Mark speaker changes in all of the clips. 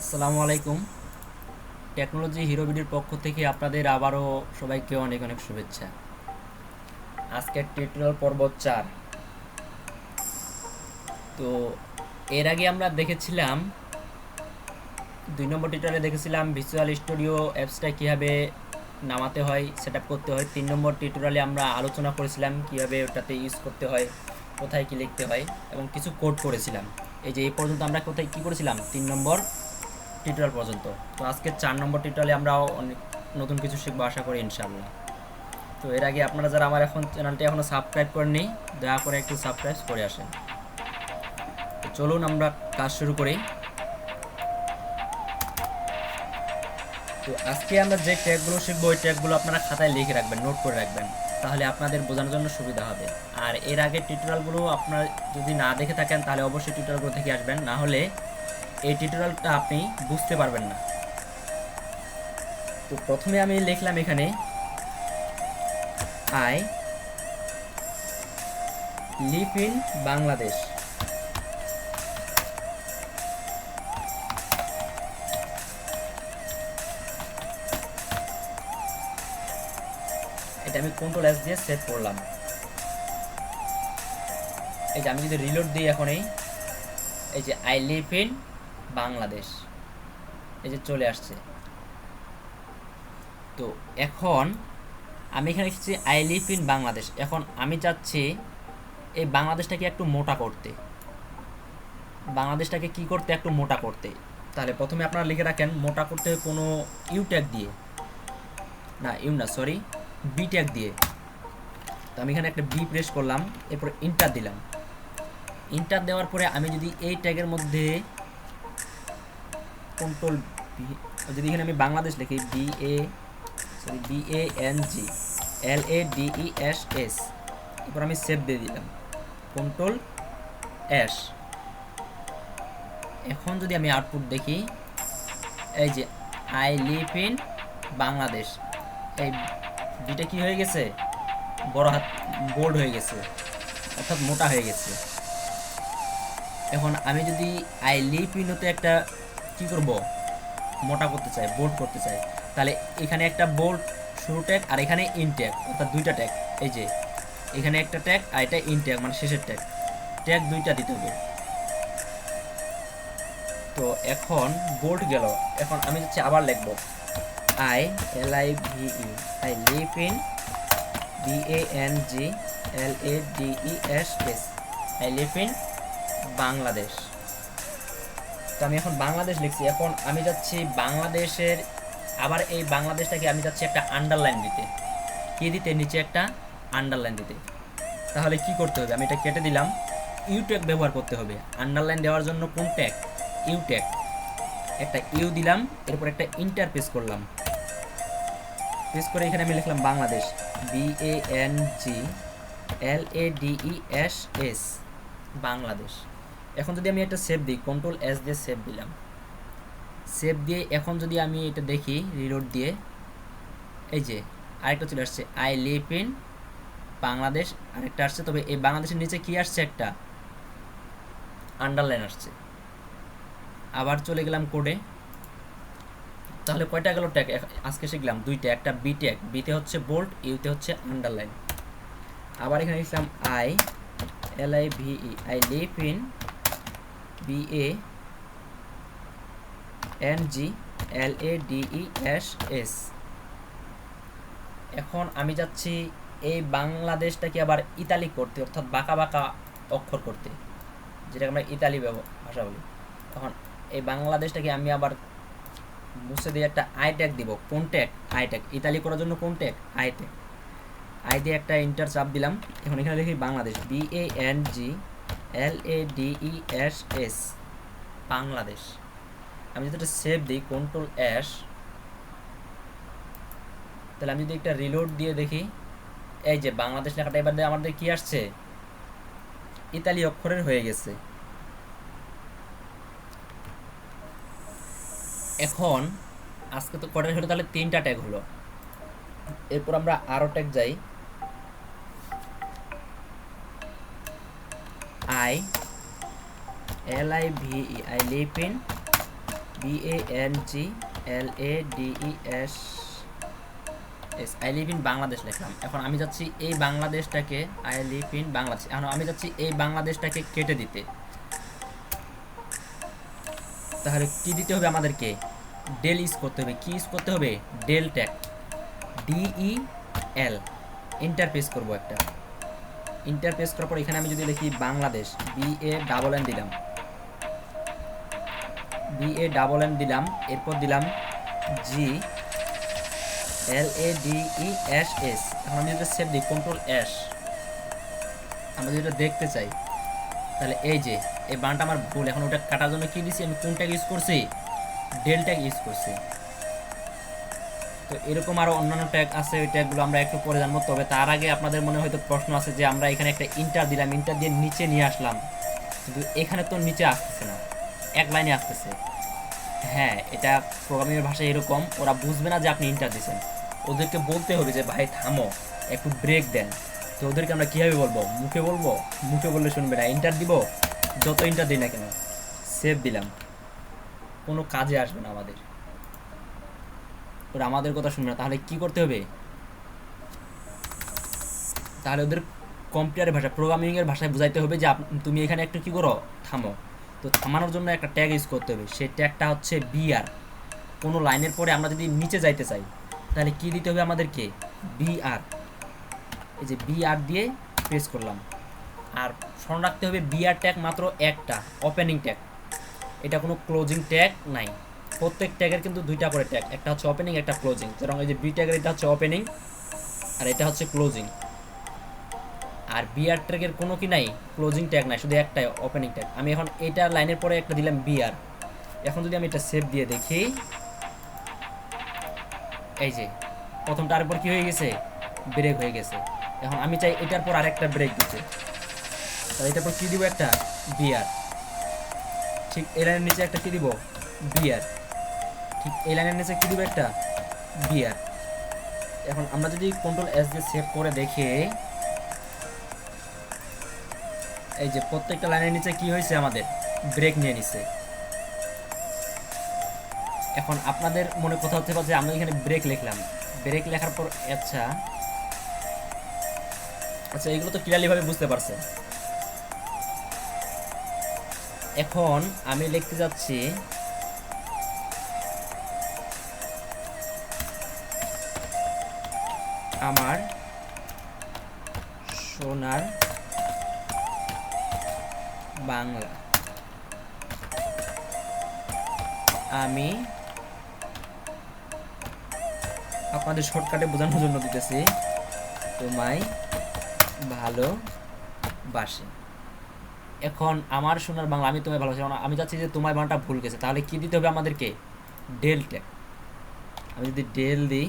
Speaker 1: আসসালামু আলাইকুম। Technology hero বিডির পক্ষ থেকে আপনাদের আবারও সবাইকে অনেক অনেক শুভেচ্ছা। আজকের টিউটোরিয়াল পর্ব 4। তো এর আগে আমরা দেখেছিলাম 2 নম্বর টিউটোরিয়ালে দেখেছিলাম ভিজুয়াল স্টুডিও অ্যাপসটা কীভাবে নামাতে হয়, সেট আপ করতে হয়। 3 নম্বর টিউটোরিয়ালে আমরা আলোচনা করেছিলাম কীভাবে ওটাতে ইউজ করতে হয়, কোথায় কী লিখতে হয় এবং কিছু কোড করেছিলাম। এই যে এই পর্যন্ত আমরা কোথায় কী করেছিলাম 3 নম্বর টিউটোরিয়াল পর্যন্ত। তো আজকে 4 নম্বর টিউটোরিয়ালে আমরাও অনেক নতুন কিছু শিখবো আশা করি ইনশাআল্লাহ। তো এর আগে আপনারা যারা আমার এখন চ্যানেলটি এখনও সাবস্ক্রাইব করেননি, দয়া করে একটু সাবস্ক্রাইব করে আসেন। তো চলুন আমরা কাজ শুরু করি। তো আজকে আমরা যে ট্যাগগুলো শিখবো ওই ট্যাগগুলো আপনারা খাতায় লিখে রাখবেন, নোট করে রাখবেন, তাহলে আপনাদের বোঝানোর জন্য সুবিধা হবে। আর এর আগে টিউটোরিয়ালগুলো আপনারা যদি না দেখে থাকেন তাহলে অবশ্যই টিউটোরিয়ালগুলো দেখে আসবেন, না হলে এই টিউটোরিয়ালটা আপনি বুঝতে পারবেন না। তো প্রথমে আমি লিখলাম এখানে আই লিভ ইন বাংলাদেশ। এটা আমি কন্ট্রোল এস দিয়ে সেভ করলাম। এই যে আমি যদি রিলোড দিই এখন এই যে আই লিভ ইন বাংলাদেশ, এই যে চলে আসছে। তো এখন আমি এখানে লিখছি আই লিভ ইন বাংলাদেশ। এখন আমি চাচ্ছি এই বাংলাদেশটাকে একটু মোটা করতে, বাংলাদেশটাকে কি করতে, একটু মোটা করতে। তাহলে প্রথমে আপনারা লিখে রাখেন মোটা করতে কোনো ইউ ট্যাগ দিয়ে, না ইউ না সরি বি ট্যাগ দিয়ে। তো আমি এখানে একটা বি প্রেস করলাম, এরপর ইন্টার দিলাম। ইন্টার দেওয়ার পরে আমি যদি এই ট্যাগের মধ্যে কন্ট্রোল বি, যদি এখানে আমি বাংলাদেশ লিখি BANGLADESS, এরপর আমি সেভ দিয়ে দিলাম, কন্ট্রোল এস। এখন যদি আমি আউটপুট দেখি, এই যে আই লিভ ইন বাংলাদেশ, এই বিটা কি হয়ে গেছে, বড় হাত বোল্ড হয়ে গেছে, অর্থাৎ মোটা হয়ে গেছে। এখন আমি যদি আই লিভ ইন হতে একটা কি করব, মোটা করতে চাই, বোল্ড করতে চাই, তাহলে এখানে একটা বোল্ড শুরু ট্যাগ আর এখানে ইন ট্যাগ, অর্থাৎ দুইটা ট্যাগ। এই যে এখানে একটা ট্যাগ আর এটা ইন ট্যাগ মানে শেষের ট্যাগ, ট্যাগ দুইটা দিতে হবে। তো এখন বোল্ড গেল। এখন আমি যাচ্ছি আবার লিখবো LIVE I live in BANGLADESS I live in Bangladesh. তো আমি এখন বাংলাদেশ লিখছি। এখন আমি যাচ্ছি বাংলাদেশের, আবার এই বাংলাদেশটাকে আমি যাচ্ছি একটা আন্ডারলাইন দিতে। কি দিতে, নিচে একটা আন্ডারলাইন দিতে। তাহলে কি করতে হবে, আমি এটা কেটে দিলাম, ইউ ট্যাগ ব্যবহার করতে হবে আন্ডারলাইন দেওয়ার জন্য। কোন ট্যাগ, ইউ ট্যাগ। একটা ইউ দিলাম, এরপর একটা ইন্টার প্রেস করলাম, প্রেস করে এখানে আমি লিখলাম বাংলাদেশ, BANGLADESS বাংলাদেশ। এখন যদি আমি এটা সেভ দিই, কন্ট্রোল এস দিয়ে সেভ দিলাম, সেভ দিয়ে এখন যদি আমি এটা দেখি রিলোড দিয়ে, এই যে আরেকটা চলে আসছে আই লিভ ইন বাংলাদেশ, আরেকটা আসছে। তবে এই বাংলাদেশের নিচে কি আসছে, একটা আন্ডারলাইন আসছে। আবার চলে গেলাম কোডে। তাহলে কয়টা গেল ট্যাগ আজকে শিখলাম, দুইটা। একটা বি ট্যাগ, বিতে হচ্ছে বোল্ড, ইউতে হচ্ছে আন্ডারলাইন। আবার এখানে লিখলাম LIVE I live in BANGLADESS। এখন আমি যাচ্ছি এই বাংলাদেশটাকে আবার ইতালিক করতে, অর্থাৎ বাঁকা বাঁকা অক্ষর করতে, যেটা আমরা ইতালি ভাষা বলি। তখন এই বাংলাদেশটাকে আমি আবার মুছে দিয়ে একটা আই ট্যাগ দিব। কোন ট্যাগ, আই ট্যাগ। ইতালি করার জন্য কোন ট্যাগ, আই ট্যাগ। আই দিয়ে একটা ইন্টার চাপ দিলাম। এখন এখানে লিখি বাংলাদেশ, BANGLADESS বাংলাদেশ। আমি যদি এটা সেভ দিই, কন্ট্রোল এস, তাহলে আমি যদি একটা রিলোড দিয়ে দেখি, এই যে বাংলাদেশ লেখাটা এবার আমাদের কি আসছে, ইতালি অক্ষরের হয়ে গেছে। এখন আজকে তো কয়টা হলো, তাহলে 3টা ট্যাগ হলো। এরপর আমরা আরো ট্যাগ যাই, LIVE I live in BANGLADES I live in Bangladesh লিখলাম। এখন আমি যাচ্ছি এই বাংলাদেশটাকে, আই লিভ ইন বাংলাদেশ, এখন আমি যাচ্ছি এই বাংলাদেশটাকে কেটে দিতে। তাহলে কি দিতে হবে আমাদেরকে? ডেল ইউজ করতে হবে। কি ইউজ করতে হবে? Del tag, DEL। ইন্টারফেস করব একটা। ইন্টারফেস করার পর এখানে আমি যদি লিখি বাংলাদেশ, BANN দিলাম, BANN দিলাম, এরপর দিলাম GLADESS। এখন আমি যদি সেভ দিই, Ctrl+S, আমরা যদি এটা দেখতে চাই, তাহলে এই যে এই বানটা আমার ভুল। এখন ওটা কাটার জন্য কি দিছি আমি? কোন ট্যাগ ইউজ করছি? ডেল ট্যাগ ইউজ করছি। তো এরকম আরও অন্যান্য ট্যাগ আছে, ওই ট্যাগগুলো আমরা একটু পরে জানবো। তবে তার আগে আপনাদের মনে হয়তো প্রশ্ন আছে যে আমরা এখানে একটা ইন্টার দিলাম, ইন্টার দিয়ে নিচে নিয়ে আসলাম, কিন্তু এখানে তো নিচে আসতেছে না, এক লাইনে আসতেছে। হ্যাঁ, এটা প্রোগ্রামিংয়ের ভাষায় এরকম, ওরা বুঝবে না যে আপনি ইন্টার দিয়েছেন। ওদেরকে বলতে হবে যে ভাই থামো, একটু ব্রেক দেন। তো ওদেরকে আমরা কীভাবে বলবো? মুখে বলবো? মুখে বললে শুনবে না। ইন্টার দিব, যত ইন্টার দিই না কেন, সেভ দিলাম, কোনো কাজে আসবে না আমাদের, ওরা আমাদের কথা শুনবে না। তাহলে কি করতে হবে? তাহলে ওদের কম্পিউটারের ভাষা, প্রোগ্রামিংয়ের ভাষায় বোঝাইতে হবে যে তুমি এখানে একটু কী করো, থামো। তো থামানোর জন্য একটা ট্যাগ ইউজ করতে হবে, সেই ট্যাগটা হচ্ছে BR। কোনো লাইনের পরে আমরা যদি নিচে যাইতে চাই, তাহলে কি দিতে হবে আমাদেরকে? BR। এই যে BR দিয়ে প্রেস করলাম। আর স্মরণ রাখতে হবে BR ট্যাগ মাত্র একটা, ওপেনিং ট্যাগ, এটা কোনো ক্লোজিং ট্যাগ নাই। প্রত্যেক ট্যাগের কিন্তু দুইটা করে ট্যাগ, একটা হচ্ছে ওপেনিং, একটা ক্লোজিং। যেরকম এই যে B ট্যাগের এটা হচ্ছে ওপেনিং আর এটা হচ্ছে ক্লোজিং। আর BR ট্যাগের কোনো কি নাই, ক্লোজিং ট্যাগ নাই, শুধু একটাই ওপেনিং ট্যাগ। আমি এখন এটা লাইনের পরে একটা দিলাম BR। এখন যদি আমি এটা সেভ দিয়ে দেখি, এই যে প্রথমটা আরেকবার কি হয়ে গেছে? ব্রেক হয়ে গেছে। এখন আমি চাই এটার পর আরেকটা ব্রেক দিতে, তাহলে এটার পর কী দিব? একটা BR। ঠিক এই লাইনের নিচে একটা কী দিব? BR। ঠিক এই লাইনের নিচে কী দিব? একটা BR। এখন আমরা যদি Ctrl+S দিয়ে সেভ করে দেখি, এই যে প্রত্যেকটা লাইনের নিচে কি হয়েছে? আমাদের ব্রেক নিয়ে নিছে। এখন আপনাদের মনে কথা হতে পারে যে আমরা এখানে ব্রেক লিখলাম, ব্রেক লেখার পর আচ্ছা আচ্ছা এগুলো তো ক্লিয়ারলিভাবে বুঝতে পারছে। এখন আমি লিখতে যাচ্ছি আমার সোনার বাংলা, আমি আপনাদের শর্টকাটে বোঝানোর জন্য দিতেছি, তোমায় ভালোবাসি। এখন আমার সোনার বাংলা, আমি তোমায় ভালোবাসি, আমি চাচ্ছি যে তোমায় বাংলাটা ভুল গেছে, তাহলে কি দিতে হবে আমাদেরকে? ডেল ট্যাগ। আমি যদি ডেল দিই,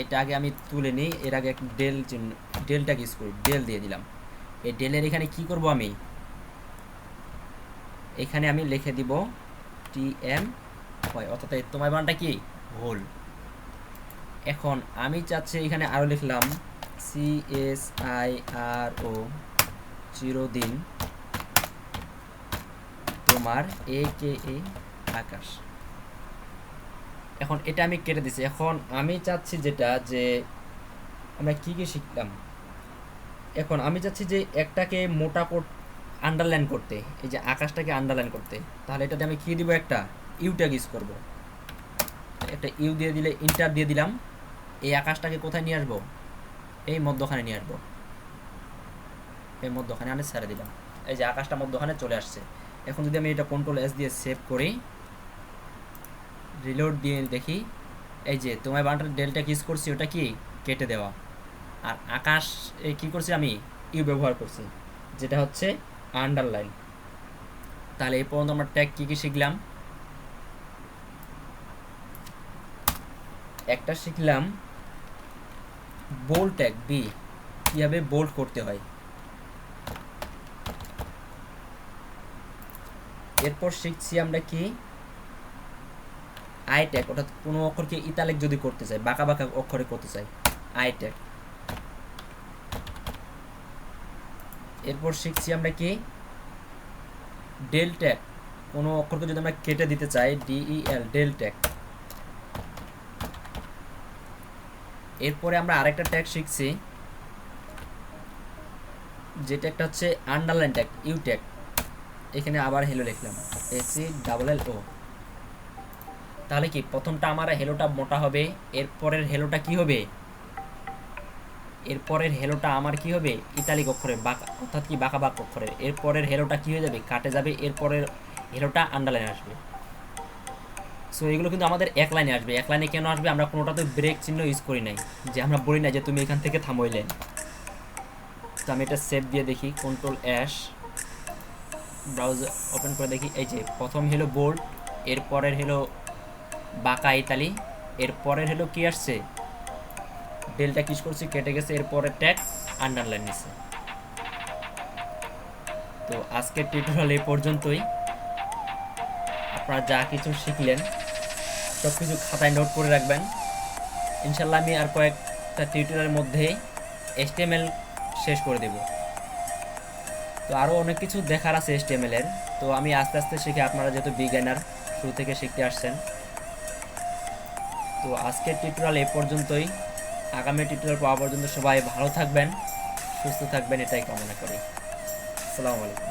Speaker 1: এটা আগে আমি তুলে নিই, এর আগে একটা ডেল ট্যাগ ইউজ করি, ডেল দিয়ে দিলাম। এই ডেলের এখানে কি করব? আমি এখানে আমি লিখে দিব TM হয়, অর্থাৎ তোমায় বানানটা কি ভুল। এখন আমি চাচ্ছি এখানে আরও লিখলাম CSIRO, চিরদিন তোমার, AKA আকাশ। এখন এটা আমি কেটে দিছি। এখন আমি চাচ্ছি যেটা, যে আমরা কি কি শিখলাম, এখন আমি চাচ্ছি যে একটাকে মোটা আন্ডারলাইন করতে, এই যে আকাশটাকে আন্ডারলাইন করতে। তাহলে এটাতে আমি কী দিব? একটা ইউ ট্যাগ ইউজ করবো। একটা ইউ দিয়ে দিলে, ইন্টার দিয়ে দিলাম, এই আকাশটাকে কোথায় নিয়ে আসবো? এই মধ্যখানে নিয়ে আসবো, এই মধ্যখানে আনে ছেড়ে দিলাম, এই যে আকাশটা মধ্যখানে চলে আসছে। এখন যদি আমি এটা Ctrl+S দিয়ে সেভ করি, রিলোড দিয়ে দেখি, এই যে তোমার বানানটা ডেলটা ইউজ করছি, ওটা কি কেটে দেওয়া। আর আকাশ কি করছি? আমি ইউ ব্যবহার করছি, যেটা হচ্ছে আন্ডারলাইন। তাহলে এই পর্যন্ত আমরা ট্যাগ কী কী শিখলাম? একটা শিখলাম বোল্ড ট্যাগ, বি, কীভাবে বোল্ড করতে হয়। এরপর শিখছি আমরা কি আই ট্যাগ, অর্থাৎ কোনো অক্ষরকে ইতালিক যদি করতে চাই, বাঁকা বাঁকা অক্ষরে করতে চাই, আই ট্যাগ। এরপর শিখছি আমরা কি ডেল ট্যাগ, কোনো অক্ষরকে যদি আমরা কেটে দিতে চাই, DEL, ডেল ট্যাগ। এরপরে আমরা আরেকটা ট্যাগ শিখছি, যেটা একটা হচ্ছে আন্ডারলাইন ট্যাগ, ইউ ট্যাগ। এখানে আবার হেলো লিখলাম, HELLO। তাহলে কি প্রথমটা আমার হেলোটা মোটা হবে, এরপরের হেলোটা কি হবে, এরপরের হেলোটা আমার কি হবে ইতালিক অক্ষরে, বাঁকা, অর্থাৎ কি বাঁকা বাঁক অক্ষরে। এরপরের হেলোটা কি হয়ে যাবে, কাটে যাবে, এরপরের হেলোটা আন্ডারলাইনে আসবে। সো এগুলো কিন্তু আমাদের এক লাইনে আসবে। এক লাইনে কেন আসবে, আমরা কোনোটাতে ব্রেক চিহ্ন ইউজ করি নাই, যে আমরা বলি না যে তুমি এখান থেকে থামইলেন। তো আমি এটা সেভ দিয়ে দেখি, Ctrl+, ব্রাউজার ওপেন করে দেখি, এই যে প্রথম হলো বোল্ড, এরপরের হলো বাঁকা ইতালি, এরপরের হলো কি আসছে, ডেলটা কিস করছি কেটে গেছে, এরপরের ট্যাগ আন্ডারলাইন নিছে। তো আজকের টিউটোরিয়াল এই পর্যন্তই। আপনারা যা কিছু শিখলেন সব কিছু খাতায় নোট করে রাখবেন। ইনশাল্লাহ আমি আর কয়েকটা টিউটোরিয়ালের মধ্যে HTML শেষ করে দেব। তো আরও অনেক কিছু দেখার আছে HTML এর, তো আমি আস্তে আস্তে শিখে, আপনারা যেহেতু বিজ্ঞানার শুরু থেকে শিখতে আসছেন। তো আজকের টিউটোরিয়াল এই পর্যন্তই। আগামী টিউটোরিয়াল পাওয়া পর্যন্ত সবাই ভালো থাকবেন, সুস্থ থাকবেন, এটাই কামনা করি। আসসালামু আলাইকুম।